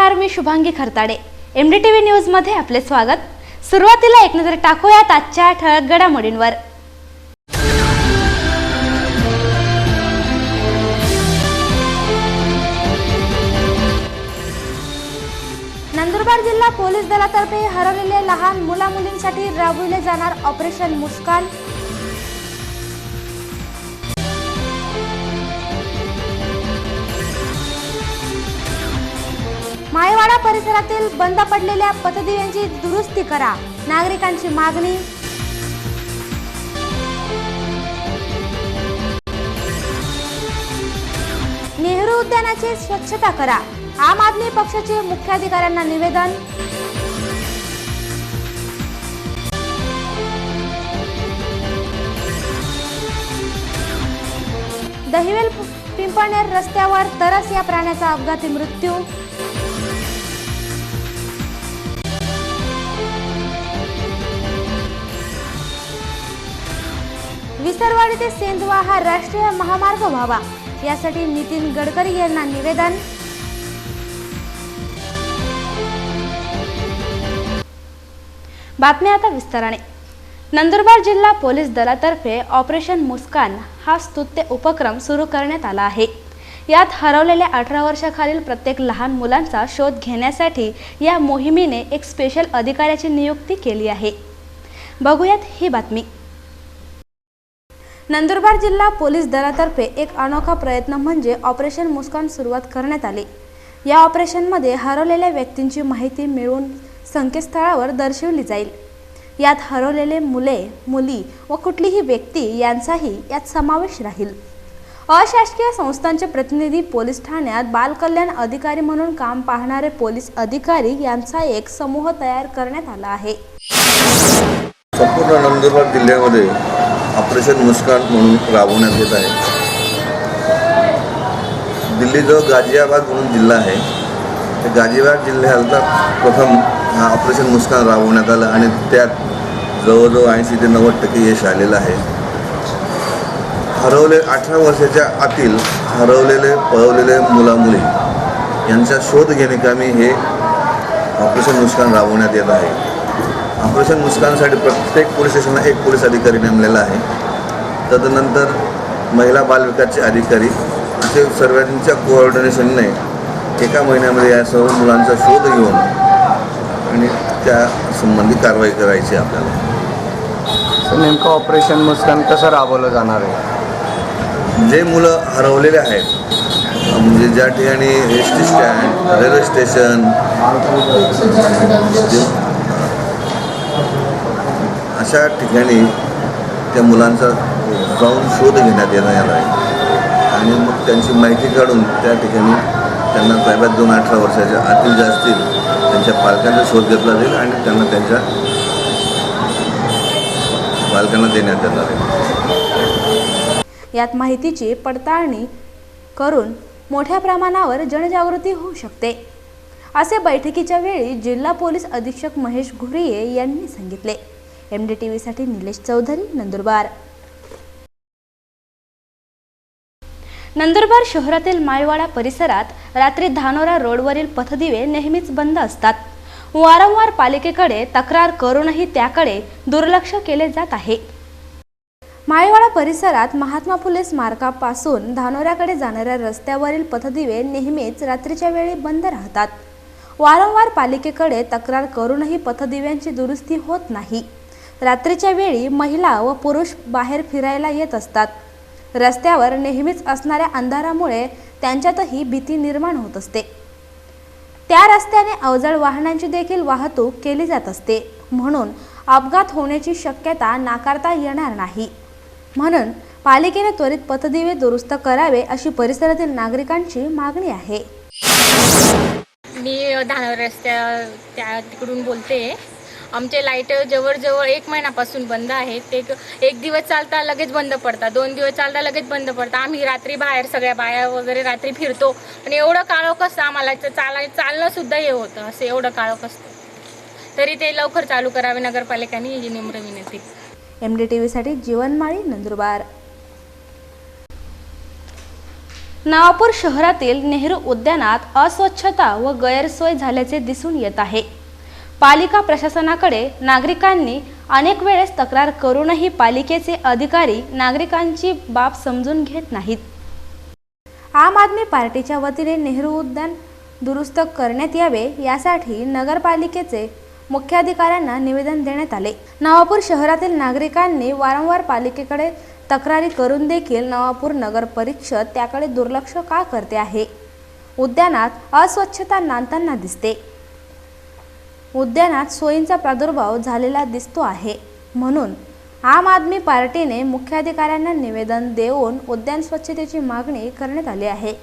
नमस्कार, मी Shubhangi खरताडे. MDTV news मध्ये आपले स्वागत. सुरुवातीला एक नजर टाकूयात आजच्या ठळक घडामोडींवर. नंदुरबार जिल्हा पोलीस दलातर्फे हरवलेल्या लहान मुला-मुलींसाठी राबविले जाणार ऑपरेशन मुस्कान. माळेवाडा परिसरातील बंद पडलेल्या पथदिव्यांची दुरुस्ती करा, नागरिकांची मागणी. नेहरू उद्यानाची स्वच्छता करा, आम आदमी पक्षाचे मुख्याधिकाऱ्यांना निवेदन. दहिवेल पिंपळनेर रस्त्यावर तरस या प्राण्याचा अपघाती मृत्यू. विसरवाडी ते सेंधवा हा राष्ट्रीय महामार्ग व्हावा, यासाठी नितीन गडकरी यांना निवेदन. बातमी आता विस्ताराने. नंदुरबार जिल्हा पोलीस दलातर्फे ऑपरेशन मुस्कान हा स्तुत्य उपक्रम सुरू करण्यात आला आहे. यात हरवलेल्या 18 वर्षाखालील प्रत्येक लहान मुलांचा शोध घेण्यासाठी या मोहिमेने एक स्पेशल अधिकाऱ्याची नियुक्ती केली आहे. बघूयात ही बातमी. नंदुरबार जिल्हा पोलीस दलातर्फे एक अनोखा प्रयत्न म्हणजे ऑपरेशन मुस्कान सुरुवात करण्यात आली. या ऑपरेशनमध्ये हरवलेल्या व्यक्तींची माहिती मिळवून संकेतस्थळावर दर्शवली जाईल. यात हरवलेले मुले, मुली व कुठलीही व्यक्ती यांचाही यात समावेश राहील. अशासकीय संस्थांचे प्रतिनिधी, पोलीस ठाण्यात बालकल्याण अधिकारी म्हणून काम पाहणारे पोलीस अधिकारी यांचा एक समूह तयार करण्यात आला आहे. संपूर्ण नंदुरबार जिल्ह्यामध्ये ऑपरेशन मुस्कान म्हणून राबवण्यात येत आहे. दिल्लीजवळ गाझियाबाद म्हणून जिल्हा आहे, त्या गाझियाबाद जिल्ह्याला प्रथम हा ऑपरेशन मुस्कान राबवण्यात आलं आणि त्यात जवळजवळ 80 ते 90% यश आलेलं आहे. 18 वर्षाच्या आतील हरवलेले पळवलेले मुला-मुली यांचा शोध घेण्याकामी हे ऑपरेशन मुस्कान राबवण्यात येत आहे. ऑपरेशन मुस्कानसाठी प्रत्येक पोलीस स्टेशनला एक पोलीस अधिकारी नेमलेला आहे. तदनंतर महिला बाल विकासचे अधिकारी असे सर्वांच्या कोऑर्डिनेशनने एका महिन्यामध्ये या सर्व मुलांचा शोध घेऊन आणि त्या संबंधी कारवाई करायची आपल्याला. नेमकं ऑपरेशन मुस्कान कसं राबवलं जाणार आहे? जे मुलं हरवलेले आहेत म्हणजे ज्या ठिकाणी एस.टी. स्टँड, रेल्वे स्टेशन अशा ठिकाणी त्या मुलांचा जाऊन शोध घेण्यात येणार आहे आणि मग त्यांची माहिती काढून त्या ठिकाणी त्यांना ताब्यात घेऊन 18 वर्षाच्या आतील जे असतील त्यांच्या पालकांचा शोध घेतला जाईल आणि त्यांना त्यांच्या पालकांना देण्यात येणार आहे. यात माहितीची पडताळणी करून मोठ्या प्रमाणावर जनजागृती होऊ शकते, असे बैठकीच्या वेळी जिल्हा पोलीस अधीक्षक महेश घुरिये यांनी सांगितले. MDTV साठी निलेश चौधरी, नंदुरबार. नंदुरबार शहरातील माळेवाडा परिसरात रात्री धानोरा रोडवरील पथदिवे नेहमीच बंद असतात. वारंवार पालिकेकडे तक्रार करूनही त्याकडे दुर्लक्ष केले जात आहे. माळेवाडा परिसरात महात्मा फुले स्मारकापासून धानोऱ्याकडे जाणाऱ्या रस्त्यावरील पथदिवे नेहमीच रात्रीच्या वेळी बंद राहतात. वारंवार पालिकेकडे तक्रार करूनही पथदिव्यांची दुरुस्ती होत नाही. रात्रीच्या वेळी महिला व पुरुष बाहेर फिरायला येत असतात. रस्त्यावर नेहमीच असणाऱ्या अंधारामुळे त्यांच्यातही भीती निर्माण होत असते. त्या रस्त्याने अवजड वाहनांची देखील वाहतूक केली जात असते, म्हणून अपघात होण्याची शक्यता नाकारता येणार नाही. म्हणून पालिकेने त्वरित पथदिवे दुरुस्त करावे अशी परिसरातील नागरिकांची मागणी आहे. मी धानोरा रस्त्या तिकडून बोलते. आमचे लाईट जवळजवळ 1 महिन्यापासून बंद आहेत. ते 1 दिवस चालता लगेच बंद पडतात, 2 दिवस चालता लगेच बंद पडतात. आम्ही रात्री बाहेर सगळ्या बाया वगैरे रात्री फिरतो आणि एवढं काळोख असतं आम्हाला चालणं सुद्धा हे होतं, असं एवढं काळोख असतं. तरी ते लवकर चालू करावे नगरपालिकेने, ही निम्र विनंती. MDTV साठी जीवनमाळी, नंदुरबार. नवापूर शहरातील नेहरू उद्यानात अस्वच्छता व गैरसोय झाल्याचे दिसून येत आहे. पालिका प्रशासनाकडे नागरिकांनी अनेक वेळेस तक्रार करूनही पालिकेचे अधिकारी नागरिकांची बाब समजून घेत नाहीत. आम आदमी पार्टीच्या वतीने नेहरू उद्यान दुरुस्त करण्यात यावे यासाठी नगरपालिकेचे मुख्याधिकाऱ्यांना निवेदन देण्यात आले. नवापूर शहरातील नागरिकांनी वारंवार पालिकेकडे तक्रारी करून देखील नवापूर नगर परिषद त्याकडे दुर्लक्ष का करते आहे. उद्यानात अस्वच्छता नांदताना दिसते. उद्यानात सोयींचा प्रादुर्भाव झालेला दिसतो आहे. म्हणून आम आदमी पार्टीने मुख्याधिकाऱ्यांना निवेदन देऊन उद्यान स्वच्छतेची मागणी करण्यात आली आहे.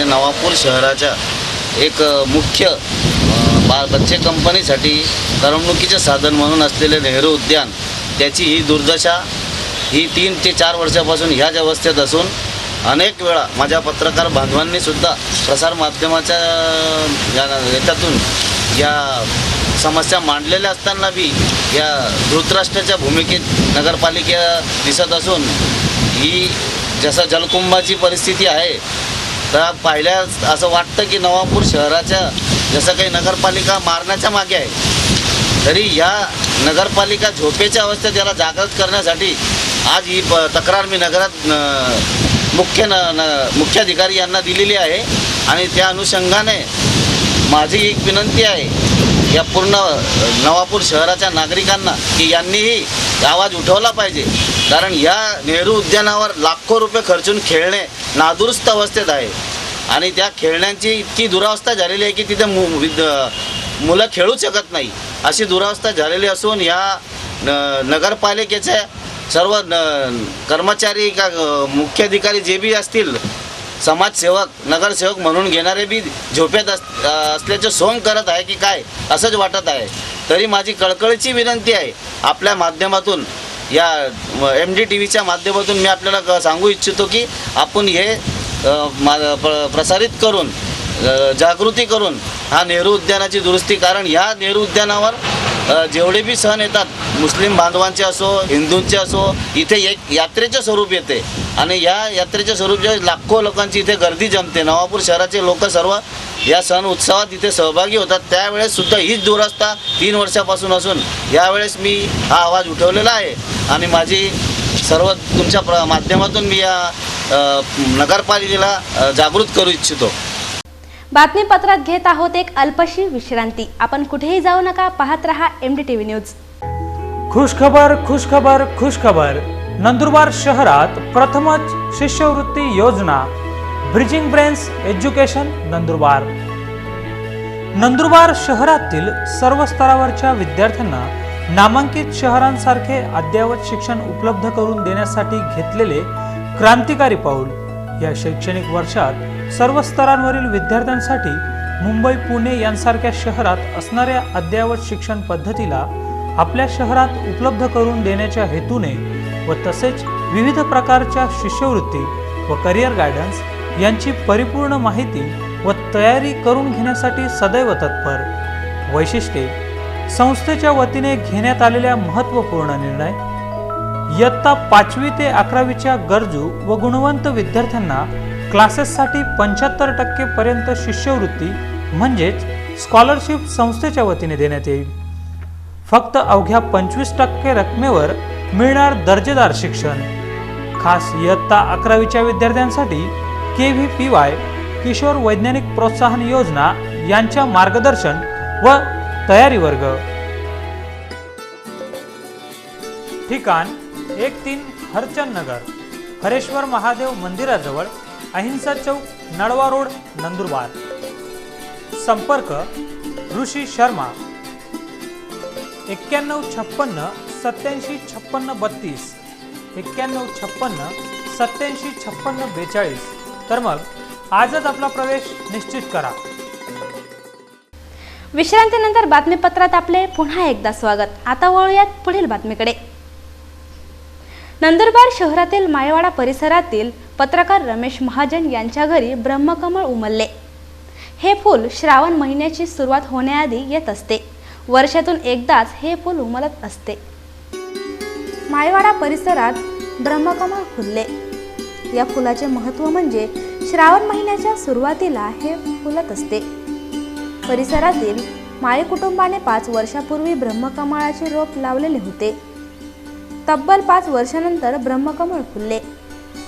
नवापूर शहराच्या एक मुख्य बच्चे कंपनीसाठी करमणुकीचे साधन म्हणून असलेले नेहरू उद्यान, त्याची ही दुर्दशा ही 3 ते 4 वर्षापासून ह्याच अवस्थेत असून अनेक वेळा माझ्या पत्रकार बांधवांनी सुद्धा प्रसारमाध्यमाच्या याच्यातून या समस्या मांडलेल्या असताना बी या धृतराष्ट्राच्या भूमिकेत नगरपालिका दिसत असून ही जसं जलकुंभाची परिस्थिती आहे तर पाहिल्यास असं वाटतं की नवापूर शहराच्या जसं काही नगरपालिका मारण्याच्या मागे आहे. तरी ह्या नगरपालिका झोपेच्या अवस्थेत याला जागृत करण्यासाठी आज ही तक्रार मी नगरात मुख्याधिकारी यांना दिलेली आहे. आणि त्या अनुषंगाने माझी एक विनंती आहे या पूर्ण नवापूर शहराच्या नागरिकांना की यांनीही आवाज उठवला पाहिजे. कारण या नेहरू उद्यानावर लाखो रुपये खर्चून खेळणे नादुरुस्त अवस्थेत आहे आणि त्या खेळण्यांची इतकी दुरावस्था झालेली आहे की तिथे मुलं खेळू शकत नाही अशी दुरावस्था झालेली असून या नगरपालिकेचे सर्व कर्मचारी का मुख्याधिकारी जे बी असतील, समाजसेवक नगरसेवक म्हणून घेणारे बी झोपेत असल्याचे सोंग करत आहे की काय असंच वाटत आहे. तरी माझी कळकळीची विनंती आहे आपल्या माध्यमातून या MDTVच्या माध्यमातून मी आपल्याला सांगू इच्छितो की आपण हे प्रसारित करून जागृती करून हा नेहरू उद्यानाची दुरुस्ती, कारण ह्या नेहरू उद्यानावर जेवढे बी सण येतात मुस्लिम बांधवांचे असो हिंदूंचे असो इथे एक यात्रेचे स्वरूप येते आणि या यात्रेच्या स्वरूपाच्या लाखो लोकांची इथे गर्दी जमते. नवापूर शहराचे लोक सर्व या सण उत्सवात इथे सहभागी होतात. त्यावेळेस सुद्धा हीच दुरावस्था 3 वर्षापासून असून यावेळेस मी हा आवाज उठवलेला आहे आणि माझी सर्व तुमच्या माध्यमातून मी या नगरपालिकेला जागृत करू इच्छितो. बातमीपत्रात घेत आहोत एक अल्पशी विश्रांती. आपण कुठेही जाऊ नका, पाहत रहा MDTV न्यूज. खुशखबर खुशखबर खुशखबर. नंदुरबार शहरात प्रथमच शिष्यवृत्ती योजना bridging brains education Nandurbar. Nandurbar शहरातील सर्व स्तरावरच्या विद्यार्थ्यांना नामांकित शहरांसारखे अद्ययावत शिक्षण उपलब्ध करून देण्यासाठी घेतलेले क्रांतिकारी पाऊल. या शैक्षणिक वर्षात सर्व स्तरांवरील विद्यार्थ्यांसाठी मुंबई पुणे यांसारख्या शहरात असणाऱ्या अद्ययावत शिक्षण पद्धतीला आपल्या शहरात उपलब्ध करून देण्याच्या हेतूने व तसेच विविध प्रकारच्या शिष्यवृत्ती व करिअर गायडन्स यांची परिपूर्ण माहिती व तयारी करून घेण्यासाठी सदैव तत्पर. वैशिष्ट्ये संस्थेच्या वतीने घेण्यात आलेल्या महत्त्वपूर्ण निर्णय. इयत्ता 5वी ते 11वीच्या गरजू व गुणवंत विद्यार्थ्यांना क्लासेससाठी 75% पर्यंत शिष्यवृत्ती म्हणजेच स्कॉलरशिप संस्थेच्या वतीने देण्यात येईल. फक्त अवघ्या 25% रकमेवर मिळणार दर्जेदार शिक्षण. खास इयत्ता 11वीच्या विद्यार्थ्यांसाठी KVPY किशोर वैज्ञानिक प्रोत्साहन योजना यांच्या मार्गदर्शन व तयारी वर्ग. ठिकाण 1-3 हरचंद नगर, हरेश्वर महादेव मंदिराजवळ, अहिंसा चौक, नळवा रोड, नंदुरबार. संपर्क ऋषी शर्मा 9156 87 56 32 9156 87 56 42. तर मग आजच आपला प्रवेश निश्चित करा. विश्रांतीनंतर बातमीपत्रात आपले पुन्हा एकदा स्वागत. आता वळूयात पुढील बातमीकडे. नंदुरबार शहरातील मायवाडा परिसरातील पत्रकार रमेश महाजन यांच्या घरी ब्रह्मकमळ उमलले. हे फूल श्रावण महिन्याची सुरुवात होण्याआधी येत असते. वर्षातून एकदाच हे फूल उमलत असते. मायवाडा परिसरात ब्रह्मकमळ फुलले. या फुलाचे महत्त्व म्हणजे श्रावण महिन्याच्या सुरुवातीला हे फुलत असते. परिसरातील माळी कुटुंबाने 5 वर्षापूर्वी ब्रह्मकमळाचे रोप लावलेले होते. तब्बल 5 वर्षानंतर ब्रह्मकमळ फुलले.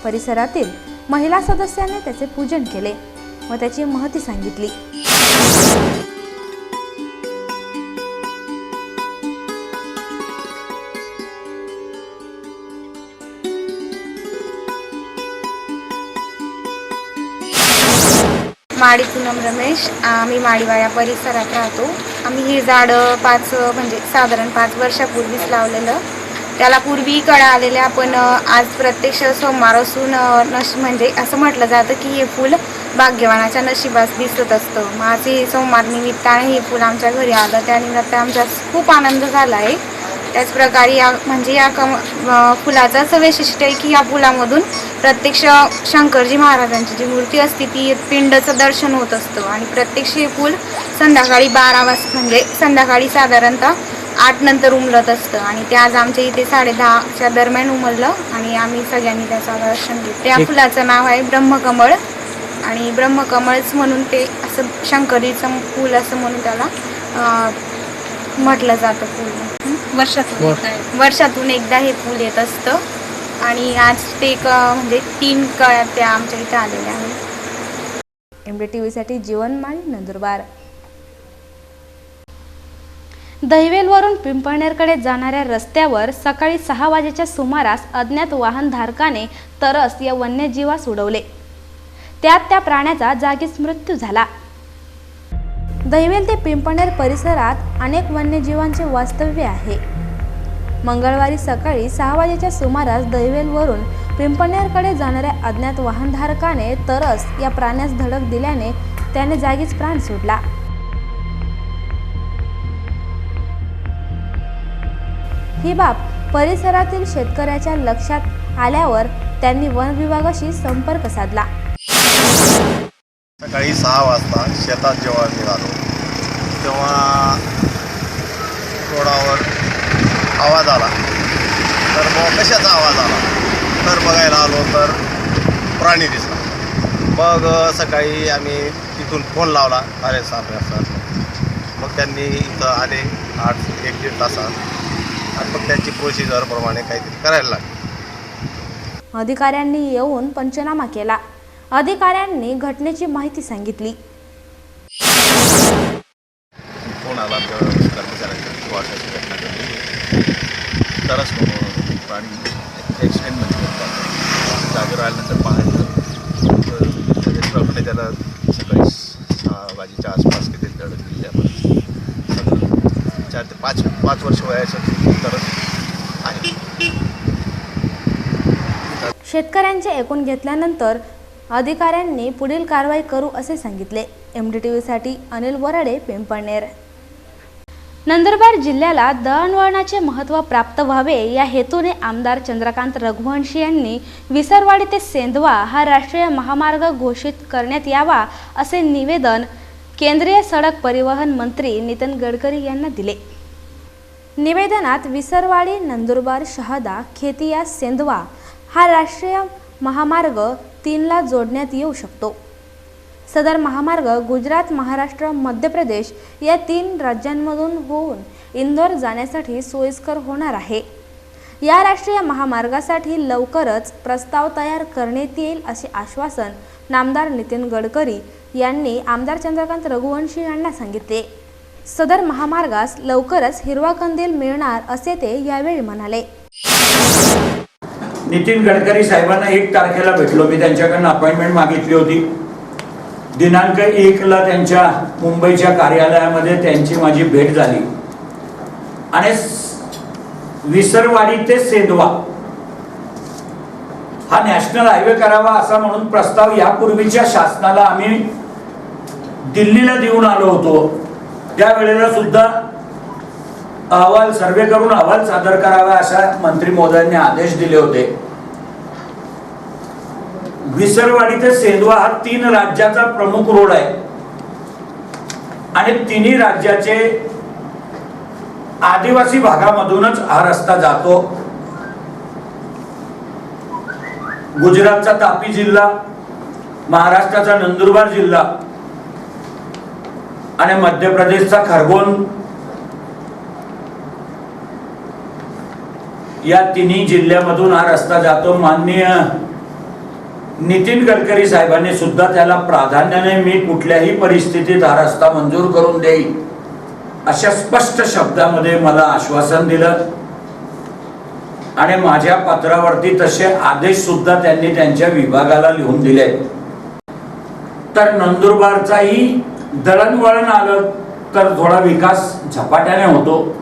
परिसरातील महिला सदस्यांनी त्याचे पूजन केले व त्याची महती सांगितली. माडी पूनम रमेश. आम्ही माडीवाडा परिसरात राहतो. आम्ही हे झाडं साधारण 5 वर्षापूर्वीच लावलेलं. त्याला पूर्वी कळा आलेल्या, पण आज प्रत्यक्ष सोमवार असून असं म्हटलं जातं की हे फूल भाग्यवानाच्या नशिबास दिसत असतं. माझे सोमवार निमित्ताने हे फूल आमच्या घरी आलं, त्यानिमित्त आमचा खूप आनंद झाला आहे. त्याचप्रकारे या फुलाचं असं वैशिष्ट्य आहे की या फुलामधून प्रत्यक्ष शंकरजी महाराजांची जी मूर्ती असते ती पिंडचं दर्शन होत असतं. आणि प्रत्यक्ष हे फूल संध्याकाळी 12 वाजता संध्याकाळी साधारणतः 8 नंतर उमलत असतं. आणि ते आज आमच्या इथे 10:30च्या दरम्यान उमललं आणि आम्ही सगळ्यांनी त्याचं दर्शन घेतलं. त्या फुलाचं नाव आहे ब्रह्मकमळ आणि ब्रह्मकमळच म्हणून ते असं शंकरीचं फूल असं म्हणून त्याला म्हटलं जातं. फूल वर्षातून एकदा हे फूल येत असतं आणि आज ते 3 कळ्या त्या आमच्या इथे आलेल्या आहेत. MDTV साठी जीवनमाळी, नंदुरबार. दहिवेलवरून पिंपळनेरकडे जाणाऱ्या रस्त्यावर सकाळी 6 वाजेच्या सुमारास अज्ञात वाहनधारकाने तरस या वन्यजीवास उडवले. त्यात त्या प्राण्याचा जागीच मृत्यू झाला. दहिवेल ते पिंपळनेर परिसरात अनेक वन्यजीवांचे वास्तव्य आहे. मंगळवारी सकाळी 6 वाजेच्या सुमारास दहिवेलवरून पिंपळनेरकडे जाणाऱ्या अज्ञात वाहनधारकाने तरस या प्राण्यास धडक दिल्याने त्याने जागीच प्राण सोडला. ही बाब परिसरातील शेतकऱ्याच्या लक्षात आल्यावर त्यांनी वन विभागाशी संपर्क साधला. सकाळी 6 वाजता शेतात जेव्हा निघालो तेव्हा रोडावर आवाज आला. तर मग कशाचा आवाज आला तर बघायला आलो तर प्राणी दिसला. मग सकाळी आम्ही तिथून फोन लावला अरे सर. मग त्यांनी इथं आले 1-1.5 तासात आणि मग त्यांची प्रोसिजरप्रमाणे काहीतरी करायला लागले. अधिकाऱ्यांनी येऊन पंचनामा केला. अधिकाऱ्यांनी घटनेची माहिती सांगितली. फोन आला तर कर्मचाऱ्यांच्या वाटायची घटना घडली. तरच प्राणी ॲक्सिडेंटमध्ये जागेवर आल्यानंतर पाहायचं तर त्याला सकाळी 6 वाजेच्या आसपास किती धडक दिली. आपण 4 ते 5 वर्ष वयाचं तरच आहे. शेतकऱ्यांचे ऐकून घेतल्यानंतर अधिकाऱ्यांनी पुढील कारवाई करू असे सांगितले. MDTV साठी अनिल वराडे, पिंपळनेर. नंदुरबार जिल्ह्याला दळणवळणाचे महत्त्व प्राप्त व्हावे या हेतूने आमदार चंद्रकांत रघुवंशी यांनी विसरवाडी ते सेंधवा हा राष्ट्रीय महामार्ग घोषित करण्यात यावा असे निवेदन केंद्रीय सडक परिवहन मंत्री नितीन गडकरी यांना दिले. निवेदनात विसरवाडी, नंदुरबार, शहादा, खेतिया, सेंधवा हा राष्ट्रीय महामार्ग 3ला जोडण्यात येऊ शकतो. सदर महामार्ग गुजरात, महाराष्ट्र, मध्य प्रदेश या 3 राज्यांमधून होऊन इंदोर जाण्यासाठी सोयीस्कर होणार आहे. या राष्ट्रीय महामार्गासाठी लवकरच प्रस्ताव तयार करण्यात येईल असे आश्वासन नामदार नितीन गडकरी यांनी आमदार चंद्रकांत रघुवंशी यांना सांगितले. सदर महामार्गास लवकरच हिरवा कंदील मिळणार असे ते यावेळी म्हणाले. नितीन गडकरी साहेबांना 1 तारखेला भेटलो. मी त्यांच्याकडून अपॉइंटमेंट मागितली होती. दिनांक 1ला त्यांच्या मुंबईच्या कार्यालयामध्ये त्यांची माझी भेट झाली आणि विसरवाडी ते सेंधवा हा नॅशनल हायवे करावा असा म्हणून प्रस्ताव यापूर्वीच्या शासनाला आम्ही दिल्लीला देऊन आलो होतो. त्यावेळेला सुद्धा अहवाल सर्वे करून अहवाल सादर करावा अशा मंत्री महोदयांनी आदेश दिले होते. विसरवाडी ते सेंधवा हा 3 राज्याचा प्रमुख रोड आहे आणि तिन्ही राज्याचे आदिवासी भागामधूनच हा रस्ता जातो. गुजरातचा तापी जिल्हा, महाराष्ट्राचा नंदुरबार जिल्हा आणि मध्य प्रदेशचा खरगोन या तिन्ही जिल्ह्यामधून हा रस्ता जातो. माननीय नितीन गडकरी साहेबांनी सुद्धा त्याला प्राधान्याने मी कुठल्याही परिस्थितीत हा रस्ता मंजूर करून देईन अशा स्पष्ट शब्दामध्ये मला आश्वासन दिलं आणि माझ्या पत्रावरती तसे आदेश सुद्धा त्यांनी त्यांच्या विभागाला लिहून दिले. तर नंदुरबारचाही दळणवळण आलं तर थोडा विकास झपाट्याने होतो.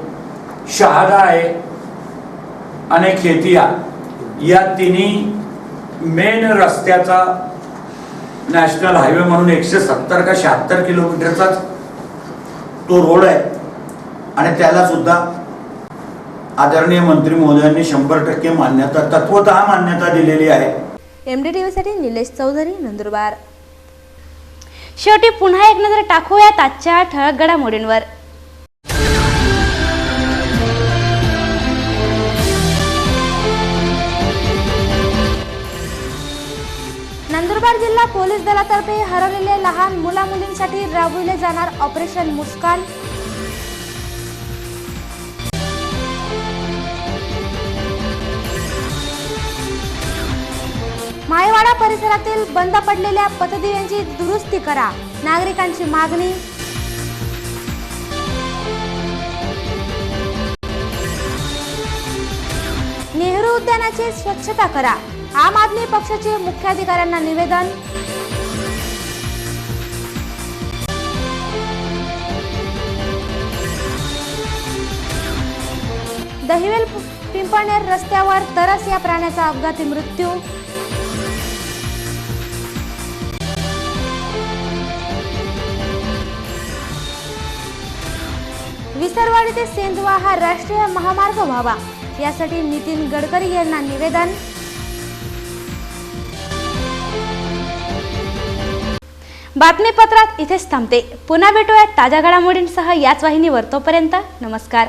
शहादा आहे आणि खेतिया या तिन्ही मेन रस्त्याचा नॅशनल हायवे म्हणून 170 का 76 किलोमीटरचाच तो रोड आहे आणि त्याला सुद्धा आदरणीय मंत्री महोदयांनी 100% मान्यता, तत्वतः मान्यता दिलेली आहे. MDTV साठी निलेश चौधरी, नंदुरबार. शेवटी पुन्हा एक नजर टाकूयात आजच्या ठळक घडामोडींवर. नंदुरबार जिल्हा पोलीस दलातर्फे हरवलेल्या लहान मुला-मुलींसाठी राबविले जाणार ऑपरेशन मुस्कान. माळेवाडा परिसरातील बंद पडलेल्या पथदिव्यांची दुरुस्ती करा, नागरिकांची मागणी. नेहरू उद्यानाची स्वच्छता करा, आम आदमी पक्षाचे मुख्याधिकाऱ्यांना निवेदन. दहिवेल पिंपळनेर रस्त्यावर तरस या प्राण्याचा अपघाती मृत्यू. विसरवाडी ते सेंधवा हा राष्ट्रीय महामार्ग व्हावा यासाठी नितीन गडकरी यांना निवेदन. बातमीपत्रात इथेच थांबते. पुन्हा भेटूयात ताज्या घडामोडींसह याच वाहिनीवर. तोपर्यंत नमस्कार.